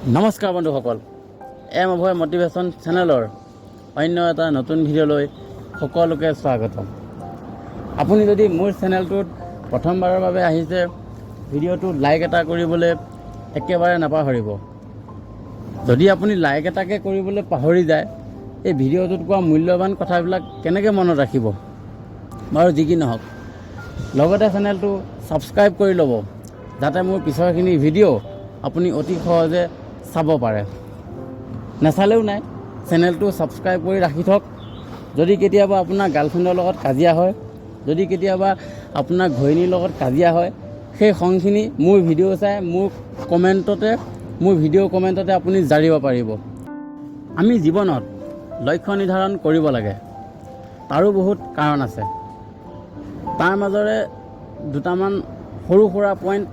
নমস্কাৰ বন্ধুসকল, এম অভয় মটিভেশ্যন চেনেলৰ অন্য এটা নতুন ভিডিঅ'লৈ সকলোকে স্বাগতম। আপুনি যদি মোৰ চেনেলটোত প্ৰথমবাৰৰ বাবে আহিছে, ভিডিঅ'টো লাইক এটা কৰিবলৈ একেবাৰে নাপাহৰিব। যদি আপুনি লাইক এটাকে কৰিবলৈ পাহৰি যায়, এই ভিডিঅ'টোত কোৱা মূল্যৱান কথাবিলাক কেনেকৈ মনত ৰাখিব? বাৰু যি কি নহওক, লগতে চেনেলটো ছাবস্ক্ৰাইব কৰি ল'ব, যাতে মোৰ পিছৰখিনি ভিডিঅ' আপুনি অতি সহজে চাব পাৰে। নাচালেও নাই, চেনেলটো ছাবস্ক্ৰাইব কৰি ৰাখি থওক। যদি কেতিয়াবা আপোনাৰ গাৰ্লফ্ৰেণ্ডৰ লগত কাজিয়া হয়, যদি কেতিয়াবা আপোনাৰ ঘৈণীৰ লগত কাজিয়া হয়, সেই খংখিনি মোৰ ভিডিঅ' চাই মোৰ ভিডিঅ' কমেণ্টতে আপুনি জাৰিব পাৰিব। আমি জীৱনত লক্ষ্য নিৰ্ধাৰণ কৰিব লাগে, তাৰো বহুত কাৰণ আছে। তাৰ মাজৰে দুটামান সৰু সুৰা পইণ্ট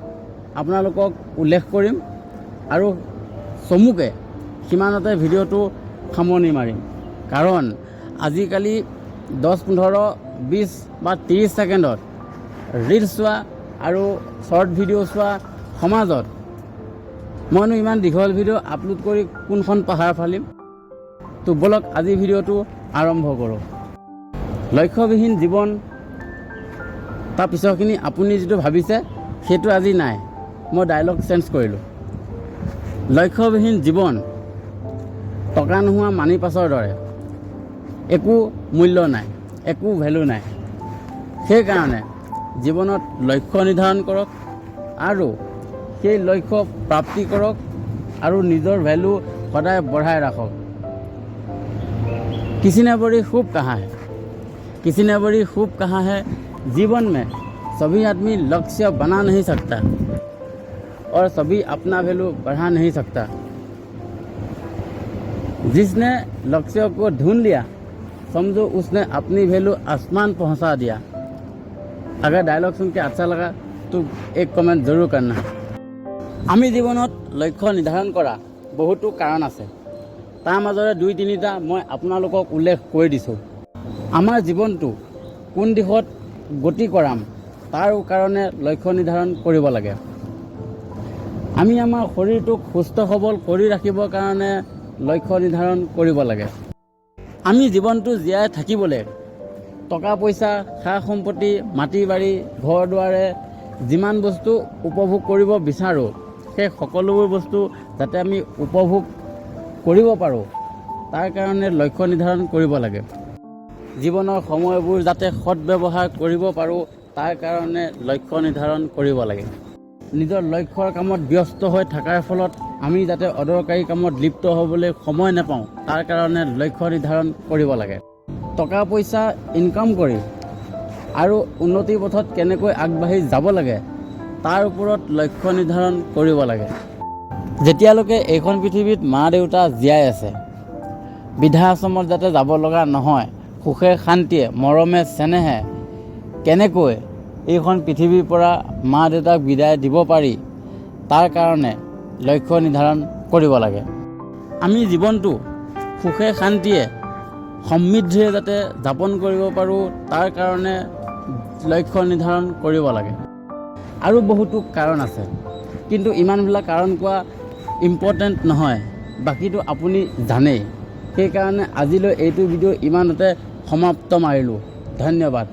আপোনালোকক উল্লেখ কৰিম আৰু চমুকে সিমানতে ভিডিঅ'টো সামৰণি মাৰিম। কাৰণ আজিকালি 10, 15, 20 বা 30 ছেকেণ্ডত ৰিলছ চোৱা আৰু শ্বৰ্ট ভিডিঅ' চোৱা সমাজত মইনো ইমান দীঘল ভিডিঅ' আপলোড কৰি কোনখন পাহাৰ ফালিম? তো বলক আজি ভিডিঅ'টো আৰম্ভ কৰোঁ। লক্ষ্যবিহীন জীৱন, তাৰ পিছৰখিনি আপুনি যিটো ভাবিছে সেইটো আজি নাই, মই ডাইলগ চেঞ্জ কৰিলোঁ। লক্ষ্যবিহীন জীৱন টকা নোহোৱা মানি পাছৰ দৰে, একো মূল্য নাই, একো ভেলু নাই। সেইকাৰণে জীৱনত লক্ষ্য নিৰ্ধাৰণ কৰক আৰু সেই লক্ষ্য প্ৰাপ্তি কৰক আৰু নিজৰ ভেলু সদায় বঢ়াই ৰাখক। किसी ने बड़ी खूब कहा है जीवन में सभी आदमी लक्ष्य बना नहीं सकता और सभी अपना वैल्यू बढ़ा नहीं सकता। जिसने लक्ष्य को ढूंढ लिया समझो उसने अपनी वैल्यू आसमान पहुंचा दिया। अगर डायलॉग सुन के अच्छा लगा तो एक कमेंट जरूर करना। आमी जीवनत लक्ष्य निर्धारण करा बहुतो कारण আছে, তাৰ মাজৰে 2-3টা মই আপোনালোকক উল্লেখ কৰি দিছোঁ। আমাৰ জীৱনটো কোন দিশত গতি কৰাম তাৰ কাৰণে লক্ষ্য নিৰ্ধাৰণ কৰিব লাগে। আমি আমাৰ শৰীৰটোক সুস্থ সবল কৰি ৰাখিবৰ কাৰণে লক্ষ্য নিৰ্ধাৰণ কৰিব লাগে। আমি জীৱনটো জীয়াই থাকিবলৈ টকা পইচা, সা সম্পত্তি, মাটি বাৰী, ঘৰ দুৱাৰে যিমান বস্তু উপভোগ কৰিব বিচাৰোঁ, সেই সকলোবোৰ বস্তু যাতে আমি উপভোগ কৰিব পাৰোঁ তাৰ কাৰণে লক্ষ্য নিৰ্ধাৰণ কৰিব লাগে। জীৱনৰ সময়বোৰ যাতে সৎব্যৱহাৰ কৰিব পাৰোঁ তাৰ কাৰণে লক্ষ্য নিৰ্ধাৰণ কৰিব লাগে। নিজৰ লক্ষ্যৰ কামত ব্যস্ত হৈ থকাৰ ফলত আমি যাতে অদৰকাৰী কামত লিপ্ত হ'বলৈ সময় নাপাওঁ তাৰ কাৰণে লক্ষ্য নিৰ্ধাৰণ কৰিব লাগে। টকা পইচা ইনকাম কৰি আৰু উন্নতিৰ পথত কেনেকৈ আগবাঢ়ি যাব লাগে তাৰ ওপৰত লক্ষ্য নিৰ্ধাৰণ কৰিব লাগে। যেতিয়ালৈকে এইখন পৃথিৱীত মা দেউতা জীয়াই আছে, বৃদ্ধাশ্ৰমত যাতে যাব লগা নহয়, সুখে শান্তিয়ে মৰমে চেনেহে কেনেকৈ এইখন পৃথিৱীৰ পৰা মা দেউতাক বিদায় দিব পাৰি তাৰ কাৰণে লক্ষ্য নিৰ্ধাৰণ কৰিব লাগে। আমি জীৱনটো সুখে শান্তিয়ে সমৃদ্ধিৰে যাতে যাপন কৰিব পাৰোঁ তাৰ কাৰণে লক্ষ্য নিৰ্ধাৰণ কৰিব লাগে। আৰু বহুতো কাৰণ আছে, কিন্তু ইমানবিলাক কাৰণ কোৱা ইম্পৰ্টেণ্ট নহয়, বাকীটো আপুনি জানেই। সেইকাৰণে আজিলৈ এইটো ভিডিঅ' ইমানতে সমাপ্ত মাৰিলোঁ। ধন্যবাদ।